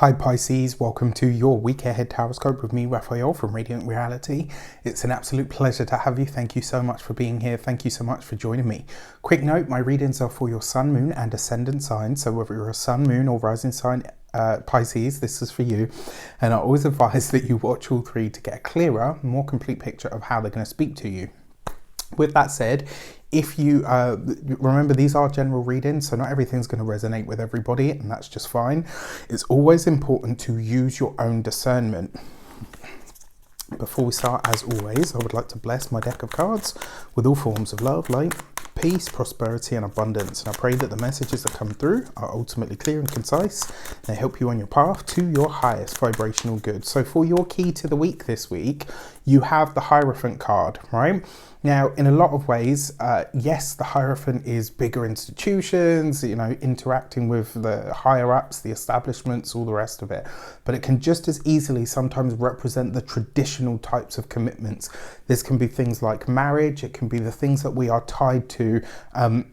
Hi Pisces, welcome to your week ahead horoscope with me, Raphael from Radiant Reality. It's an absolute pleasure to have you. Thank you so much for being here. Thank you so much for joining me. Quick note, my readings are for your sun, moon and ascendant sign. So whether you're a sun, moon or rising sign Pisces, this is for you. And I always advise that you watch all three to get a clearer, more complete picture of how they're going to speak to you. With that said, if you remember, these are general readings, so not everything's going to resonate with everybody, and that's just fine. It's always important to use your own discernment. Before we start, as always, I would like to bless my deck of cards with all forms of love, light, peace, prosperity and abundance. And I pray that the messages that come through are ultimately clear and concise. They help you on your path to your highest vibrational good. So for your key to the week this week, you have the Hierophant card, right? Now, in a lot of ways, yes, the Hierophant is bigger institutions, you know, interacting with the higher ups, the establishments, all the rest of it. But it can just as easily sometimes represent the traditional types of commitments. This can be things like marriage. It can be the things that we are tied to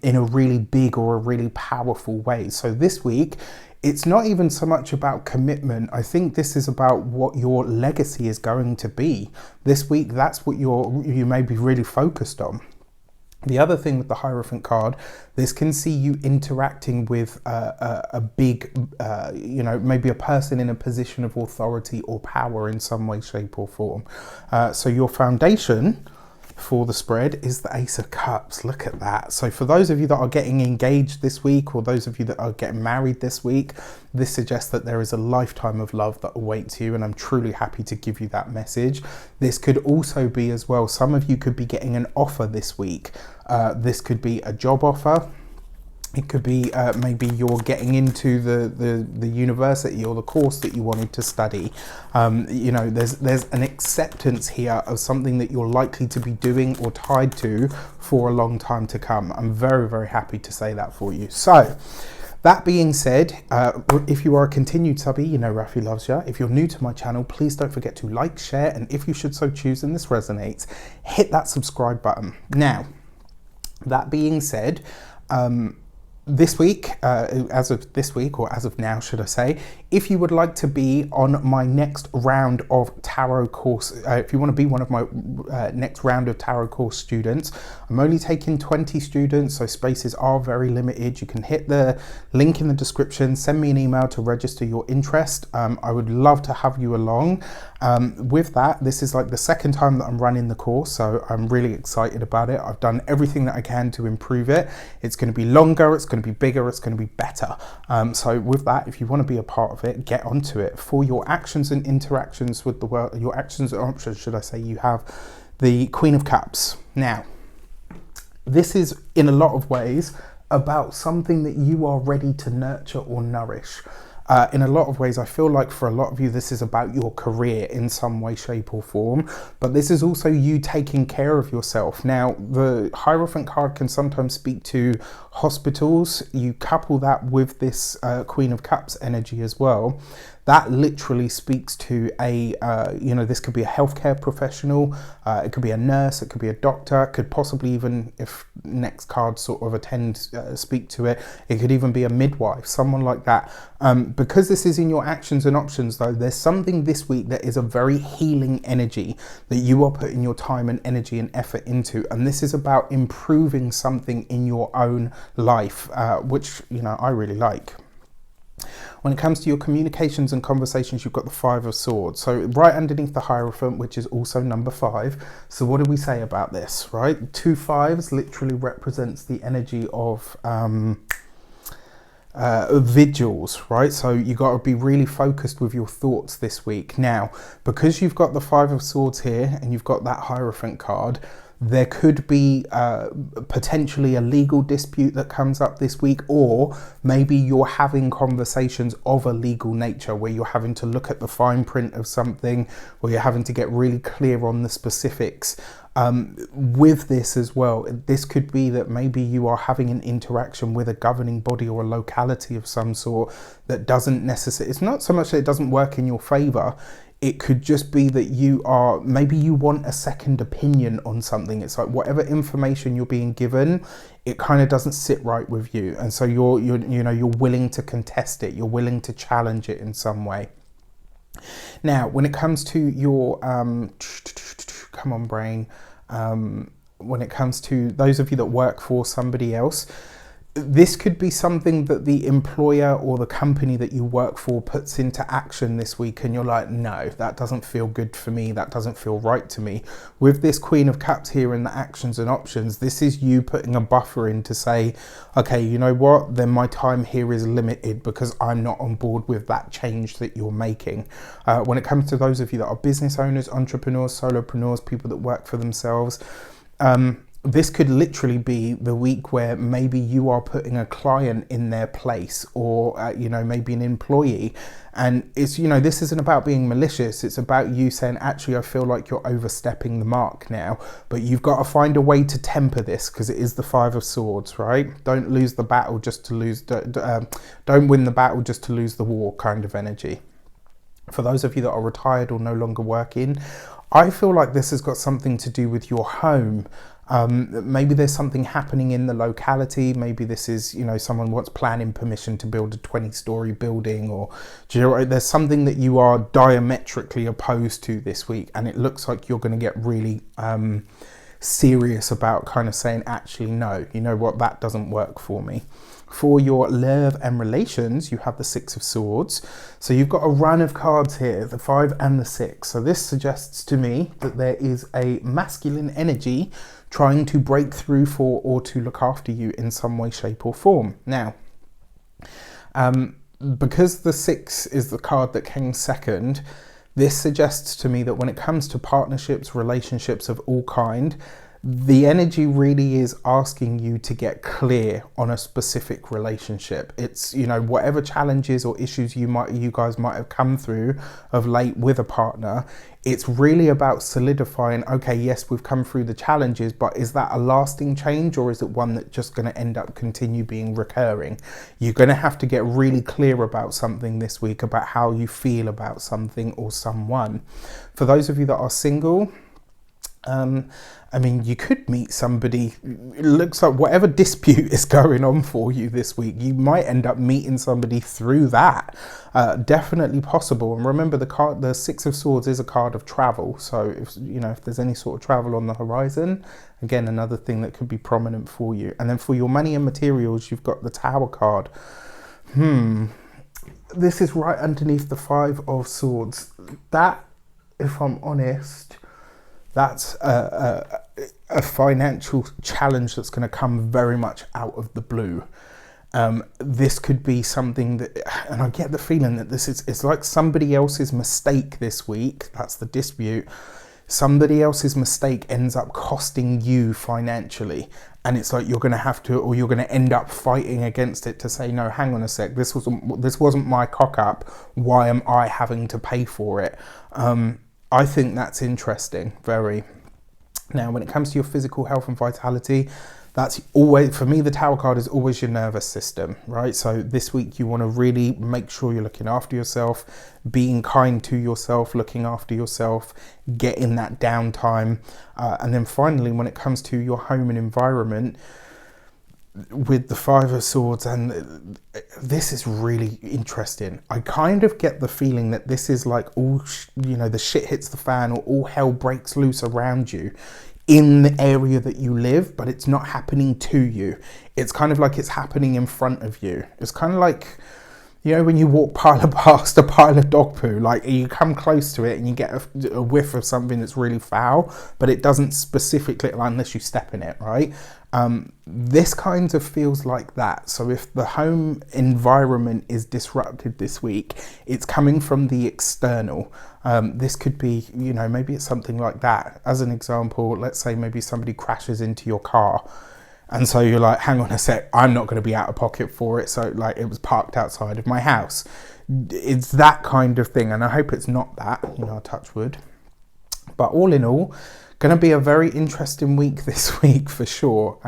in a really big or a really powerful way. So this week, it's not even so much about commitment. I think this is about what your legacy is going to be. This week, that's what you may be really focused on. The other thing with the Hierophant card, this can see you interacting with a big, maybe a person in a position of authority or power in some way, shape or form. So your foundation for the spread is the Ace of Cups. Look at that. So for those of you that are getting engaged this week, or those of you that are getting married this week, this suggests that there is a lifetime of love that awaits you, and I'm truly happy to give you that message. This could also be as well, some of you could be getting an offer this week. This could be a job offer. It could be maybe you're getting into the university or the course that you wanted to study. There's an acceptance here of something that you're likely to be doing or tied to for a long time to come. I'm very, very happy to say that for you. So, that being said, if you are a continued subby, you know Rafi loves you. If you're new to my channel, please don't forget to like, share, and if you should so choose and this resonates, hit that subscribe button. Now, that being said, this week, as of this week, or as of now, should I say, if you would like to be on my next round of tarot course, if you want to be one of my next round of tarot course students, I'm only taking 20 students, so spaces are very limited. You can hit the link in the description, send me an email to register your interest. I would love to have you along. With that, this is like the second time that I'm running the course, so I'm really excited about it. I've done everything that I can to improve it. It's going to be longer, it's going to be bigger, it's going to be better. So with that, if you want to be a part of it, get onto it. For your actions and interactions with the world, your actions and options, should I say, you have the Queen of Cups. Now, this is in a lot of ways about something that you are ready to nurture or nourish. In a lot of ways, I feel like for a lot of you, this is about your career in some way, shape or form, but this is also you taking care of yourself. Now, the Hierophant card can sometimes speak to hospitals. You couple that with this Queen of Cups energy as well. That literally speaks to this could be a healthcare professional, it could be a nurse, it could be a doctor, it could possibly even, if next card sort of speak to it, it could even be a midwife, someone like that. Because this is in your actions and options though, there's something this week that is a very healing energy that you are putting your time and energy and effort into. And this is about improving something in your own life, which, I really like. When it comes to your communications and conversations, you've got the Five of Swords. So right underneath the Hierophant, which is also number 5. So what do we say about this, right? 2 5s literally represents the energy of vigils, right? So you got to be really focused with your thoughts this week. Now, because you've got the 5 of Swords here and you've got that Hierophant card, there could be potentially a legal dispute that comes up this week, or maybe you're having conversations of a legal nature where you're having to look at the fine print of something, or you're having to get really clear on the specifics. With this as well, this could be that maybe you are having an interaction with a governing body or a locality of some sort that doesn't necessarily, it's not so much that it doesn't work in your favor, It could just be that maybe you want a second opinion on something. It's like whatever information you're being given, it kind of doesn't sit right with you. And so you're willing to contest it. You're willing to challenge it in some way. Now, when it comes to your, come on brain, when it comes to those of you that work for somebody else, this could be something that the employer or the company that you work for puts into action this week, and you're like, no, that doesn't feel good for me, that doesn't feel right to me. With this Queen of Cups here in the actions and options, this is you putting a buffer in to say, okay, you know what, then my time here is limited because I'm not on board with that change that you're making. When it comes to those of you that are business owners, entrepreneurs, solopreneurs, people that work for themselves, this could literally be the week where maybe you are putting a client in their place, or maybe an employee, and it's this isn't about being malicious. It's about you saying, actually, I feel like you're overstepping the mark now, but you've got to find a way to temper this, because it is the Five of Swords, right? Don't lose the battle just to lose. Don't win the battle just to lose the war, kind of energy. For those of you that are retired or no longer working, I feel like this has got something to do with your home. Maybe there's something happening in the locality. Maybe this is, someone wants planning permission to build a 20-story building, or there's something that you are diametrically opposed to this week, and it looks like you're going to get really serious about kind of saying, actually, no, you know what, that doesn't work for me. For your love and relations, you have the Six of Swords. So you've got a run of cards here, the 5 and the 6. So this suggests to me that there is a masculine energy trying to break through for or to look after you in some way, shape or form. Now, because the 6 is the card that came second, this suggests to me that when it comes to partnerships, relationships of all kind, the energy really is asking you to get clear on a specific relationship. It's, whatever challenges or issues you guys might have come through of late with a partner, it's really about solidifying, okay, yes, we've come through the challenges, but is that a lasting change, or is it one that's just going to end up continue being recurring? You're going to have to get really clear about something this week, about how you feel about something or someone. For those of you that are single, you could meet somebody. It looks like whatever dispute is going on for you this week, you might end up meeting somebody through that. Definitely possible. And remember, the Six of Swords is a card of travel. So if there's any sort of travel on the horizon, again, another thing that could be prominent for you. And then for your money and materials, you've got the Tower card. This is right underneath the Five of Swords. That, if I'm honest, that's a financial challenge that's going to come very much out of the blue. This could be something that, and I get the feeling that it's like somebody else's mistake this week. That's the dispute. Somebody else's mistake ends up costing you financially, and it's like you're going to have to, or you're going to end up fighting against it to say, no, hang on a sec, this wasn't my cock up. Why am I having to pay for it? I think that's interesting, very. Now, when it comes to your physical health and vitality, that's always, for me, the Tower card is always your nervous system, right? So this week you want to really make sure you're looking after yourself, being kind to yourself, looking after yourself, getting that downtime. And then finally, when it comes to your home and environment, with the Five of Swords, and this is really interesting. I kind of get the feeling that this is like all, the shit hits the fan, or all hell breaks loose around you in the area that you live, but it's not happening to you. It's kind of like it's happening in front of you. It's kind of like, when you walk past a pile of dog poo, like you come close to it and you get a whiff of something that's really foul, but it doesn't specifically, unless you step in it, right? This kind of feels like that. So if the home environment is disrupted this week, it's coming from the external. This could be, maybe it's something like that. As an example, let's say maybe somebody crashes into your car, and so you're like, hang on a sec, I'm not going to be out of pocket for it. So like, it was parked outside of my house. It's that kind of thing. And I hope it's not that, touch wood. But all in all, going to be a very interesting week this week for sure.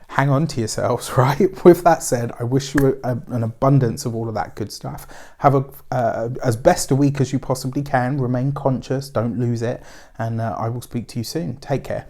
hang on to yourselves, right? With that said, I wish you an abundance of all of that good stuff. Have as best a week as you possibly can. Remain conscious, don't lose it, and I will speak to you soon. Take care.